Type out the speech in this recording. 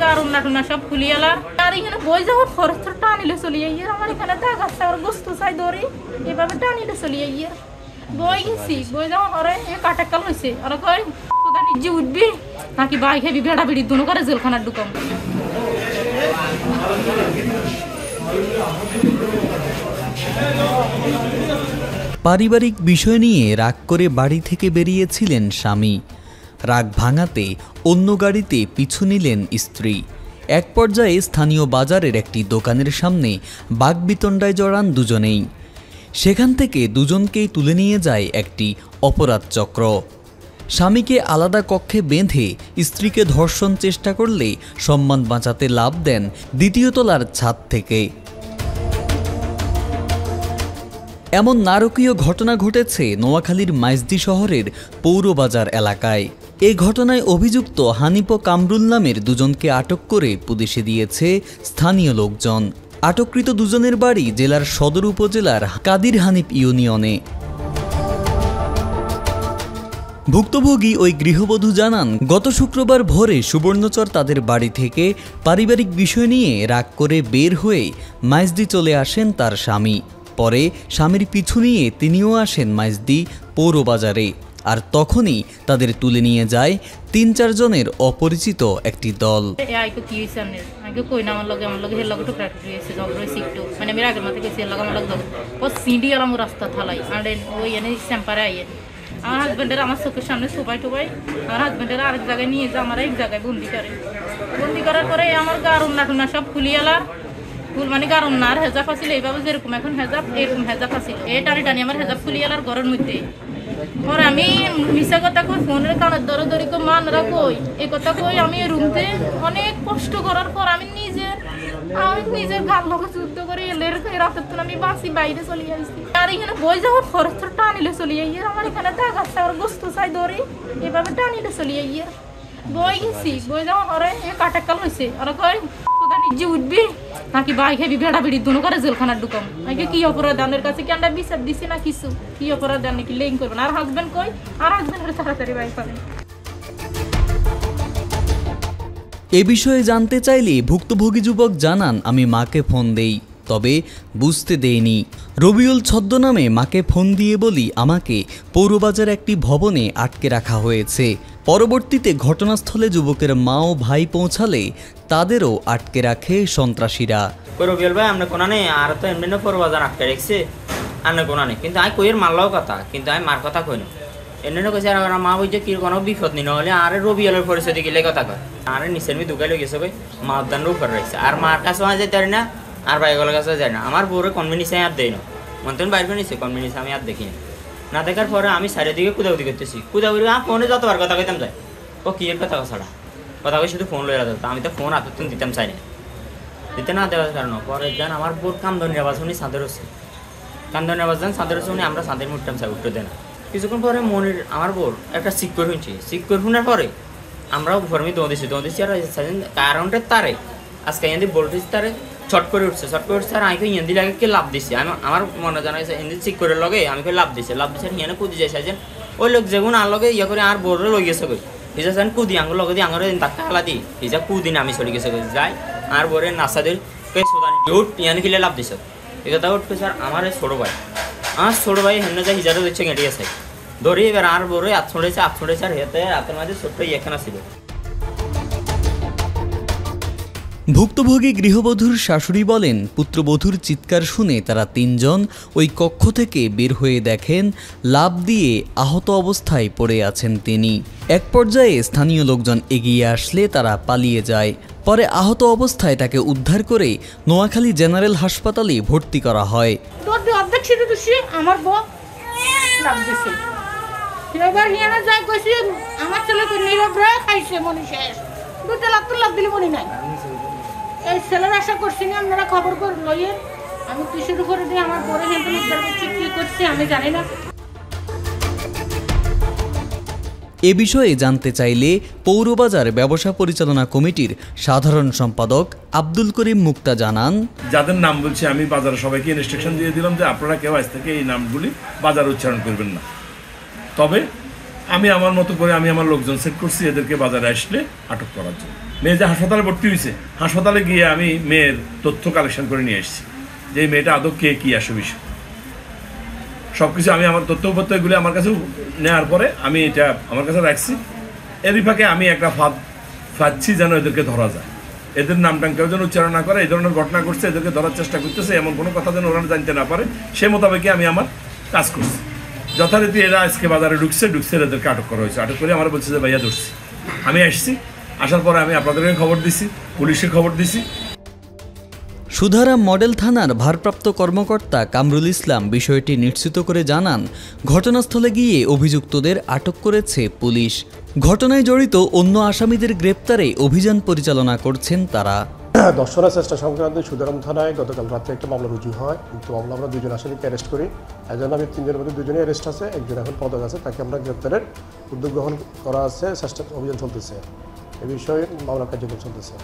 গারুন না সব খুলিয়ালার আর এখানে বই যাওয়ার খরচ টানিলে চলিয়ে গিয়ে আমার এখানে দাগ আছে আর গোস্ত চাই ধরি এভাবে টানিলে চলিয়ে গিয়ে বই গেছি বই যাওয়ার পরে কাটাকাল হয়েছে আর কয় তোদা নিজে উঠবি নাকি বাই খাবি বেড়া বেড়ি দুনো করে জেলখানার ঢুকাম। পারিবারিক বিষয় নিয়ে রাগ করে বাড়ি থেকে বেরিয়েছিলেন স্বামী। রাগ ভাঙাতে অন্য গাড়িতে পিছু নিলেন স্ত্রী। এক পর্যায়ে স্থানীয় বাজারের একটি দোকানের সামনে বাকবিতণ্ডায় জড়ান দুজনেই। সেখান থেকে দুজনকেই তুলে নিয়ে যায় একটি অপরাধ চক্র। স্বামীকে আলাদা কক্ষে বেঁধে স্ত্রীকে ধর্ষণ চেষ্টা করলে সম্মান বাঁচাতে লাফ দেন দ্বিতীয় তলার ছাদ থেকে। এমন নারকীয় ঘটনা ঘটেছে নোয়াখালীর মাইজদি শহরের পৌরবাজার এলাকায়। এই ঘটনায় অভিযুক্ত হানিপ কামরুল নামের দুজনকে আটক করে পুলিশে দিয়েছে স্থানীয় লোকজন। আটককৃত দুজনের বাড়ি জেলার সদর উপজেলার কাদির হানিফ ইউনিয়নে। ভুক্তভোগী ওই গৃহবধূ জানান, গত শুক্রবার ভোরে সুবর্ণচর তাদের বাড়ি থেকে পারিবারিক বিষয় নিয়ে রাগ করে বের হয়ে মাইজদি চলে আসেন তার স্বামী। পরে স্বামীর পিছু নিয়ে তিনিও আসেন মাইজদি পৌরবাজারে। আর তখনই তাদের তুলে নিয়ে যায় ৩-৪ জনের অপরিচিত একটি দল। আমার হাজবেন্ডের আমার চোখের সামনে সোবাই টোবাই আমার হাজবেন্ডের আরেক জায়গায় নিয়ে যা আমার এক জায়গায় বন্দি করার পরে আমার গারুন না সব খুলিয়ালার ফুল মানে গারুন না আর হেজাব আসিল এইভাবে যেরকম এখন হেজাব এরকম হেজাব আসিল এই টানি টানি আমার হেজাব খুলিয়ালার ঘরের মধ্যে। পরে আমি মিশা কথা কই ফোনের কানের দরি মানরা কই এই কথা কই আমি রুমতে অনেক কষ্ট করার পর আমি নিজের গান লোকে যুদ্ধ করে এলের রাতের তো আমি বাসি বাইরে চলে আসছি আর এখানে বই যাওয়ার খরচ টানিলে চলিয়ে গিয়ে আমার এখানে দাগ আছে আর গোস্ত চাই ধরি এভাবে টানিলে চলিয়ে গিয়ে বই গেছি বই যাওয়ার পরে কাটাকাল হয়েছে আর কয় তোদা নিজে উঠবি নাকি বাই খাবি বেড়া বেড়ি দুনো করে জেলখানার ঢুকাম। আগে কি অপরাধ আনের কাছে কি আমরা বিচার দিছি না কিছু কি অপরাধ আন নাকি লেং করবেন আর হাজবেন্ড কই আর হাজবেন্ডের তাড়াতাড়ি বাই পাবেন। এ বিষয়ে জানতে চাইলে ভুক্তভোগী যুবক জানান, আমি মাকে ফোন দেই, তবে বুঝতে দেইনি। রবিউল ছদ্মনামে মাকে ফোন দিয়ে বলি আমাকে পৌরবাজার একটি ভবনে আটকে রাখা হয়েছে। পরবর্তীতে ঘটনাস্থলে যুবকের মা ও ভাই পৌঁছালে তাদেরও আটকে রাখে সন্ত্রাসীরা। রবিউল ভাই আমরা কোনা নেই আর তো এমনি পৌরবাজার আটকে রেখেছে আনে কোনা নেই, কিন্তু আমি কইয়ের মারলাও কথা কিন্তু আমি মার কথা কই না এমনি কইছে আর মা বলছে কি কোনো বিপদ নি নহলে আর রবিউলের পরিচয় গেলে কথা কয় আর নিচের মি ঢুকাই লই গেছে ভাই মা দান্ড উপর রাখছে আর মার কাছে যেতে পারি না আর ভাইগুলোর কাছে যায় না। আমার বউরে কনভিনিসে আর দেয় না মন্তন বাইরে নিছে কনভিনিসে আমি আর দেখি না দেখার পরে আমি চারিদিকে কুদাকুদি করতেছি কুদাকুদি ফোনে যতবার কথা কইতাম যায় ও কি এর কথা ছাড়া কথা কই শুধু ফোন লইয়া যেত আমি তো ফোন হাতে দিতাম চাই না দিতে না দেওয়ার কারণ পরে যান আমার বোর কামদনের আওয়াজ শুনি চাঁদের হচ্ছে কামদনের আওয়াজ যান চাঁদের শুনি আমরা চাঁদের মুঠতাম চাই উঠতে দেয় না। কিছুক্ষণ পরে মনির আমার বোর একটা সিক করে শুনছি সিক করে শোনার পরে আমরাও ফর্মি দৌড়েছি আর কারণটা তারে আজকে ইয়াদি ভোল্টেজ তারে ছট করে উঠছে আর আমি হিন্দি লাগে কে লাভ দিছি আমি আমার মনে জানা গেছে হিন্দি ঠিক করে লগে আমি লাভ দিছে হিয়ানে কুদি যাই সাইছেন ওই লোক যেগুন আর লগে ইয়ে করে আর বোর্ডে লই গেছে কই হিজা সান কুদি আঙুল লগে দিয়ে আঙুলে ধাক্কা খেলা দি হিজা কুদিন আমি চলে গেছে কই যাই আর বোরে নাসাদের কে সোদানি জোট ইয়ানে কিলে লাভ দিছে এই কথা উঠছে স্যার আমার ছোট ভাই হেনে যায় হিজারও দিচ্ছে গেঁটে গেছে ধরি এবার আর বোরে হাত ছড়েছে আর হেতে হাতের মাঝে ছোট্ট ইয়েখানা ছিল। ভুক্তভোগী গৃহবধূর শাশুড়ি বলেন, পুত্রবধূর চিৎকার শুনে তারা ৩ জন ওই কক্ষ থেকে বের হয়ে দেখেন লাফ দিয়ে আহত অবস্থায় পড়ে আছেন তিনি। এক পর্যায়ে স্থানীয় লোকজন এগিয়ে আসলে তারা পালিয়ে যায়। পরে আহত অবস্থায় তাকে উদ্ধার করে নোয়াখালী জেনারেল হাসপাতালে ভর্তি করা হয়। এই ছেলের আশা করছি না আপনারা খবর করে লইয়েন আমি কিসের উপরে দিয়ে আমার বড় হেঁটে উদ্ধার করছি কি করছি আমি জানি না। এ বিষয়ে জানতে চাইলে পৌরবাজার ব্যবসা পরিচালনা কমিটির সাধারণ সম্পাদক আব্দুল করিম মুক্তা জানান, যাদের নাম বলছি আমি বাজারে সবাইকে ইনস্ট্রাকশন দিয়ে দিলাম যে আপনারা কেউ আজ থেকে এই নামগুলি বাজারে উচ্চারণ করবেন না। তবে আমি আমার মতো করে আমি আমার লোকজন সেট করছি এদেরকে বাজারে আসলে আটক করার জন্য। মেয়ে যে হাসপাতালে ভর্তি হয়েছে, হাসপাতালে গিয়ে আমি মেয়ের তথ্য কালেকশন করে নিয়ে এসেছি যে এই মেয়েটা আদৌ কে কী আসে বিষয় সব কিছু আমি আমার তথ্যপত্র এগুলি আমার কাছে নেওয়ার পরে আমি এটা আমার কাছে রাখছি। এরই ফাঁকে আমি একটা ফাঁদছি যেন এদেরকে ধরা যায়, এদের নামটাং কেউ যেন উচ্চারণ না করে, এই ধরনের ঘটনা ঘটছে এদেরকে ধরার চেষ্টা করতেছে এমন কোনো কথা যেন ওরা জানতে না পারে, সে মোতাবেকই আমি আমার কাজ করছি। যথারীতি এরা আজকে বাজারে ঢুকছে এদেরকে আটক করা হয়েছে। আটক করে আমার বলছে যে ভাইয়া ধরছি। আমি আসছি, আসার পরে আমি আপনাদেরকে খবর দিছি, পুলিশে খবর দিছি। সুধারাম মডেল থানার ভারপ্রাপ্ত কর্মকর্তা কামরুল ইসলাম বিষয়টি নিশ্চিত করে জানান, ঘটনাস্থলে গিয়ে অভিযুক্তদের আটক করেছে পুলিশ। ঘটনায় জড়িত অন্য আসামিদের গ্রেপ্তারে অভিযান পরিচালনা করছেন তারা। ধর্ষণের চেষ্টা সংক্রান্তে সুধারাম থানায় গতকাল রাতে একটা মামলা রুজু হয়, কিন্তু মামলা আমরা 2 জন আসামিকে অ্যারেস্ট করি। একজন আমি 3 জনের মধ্যে 2 জনই অ্যারেস্ট আছে, একজন এখন পদক আছে, তাকে আমরা গ্রেপ্তারের উদ্যোগ গ্রহণ করা আছে, চেষ্টা অভিযান চলতেছে, এ বিষয়ে মামলা কার্যক্রম চলতেছে।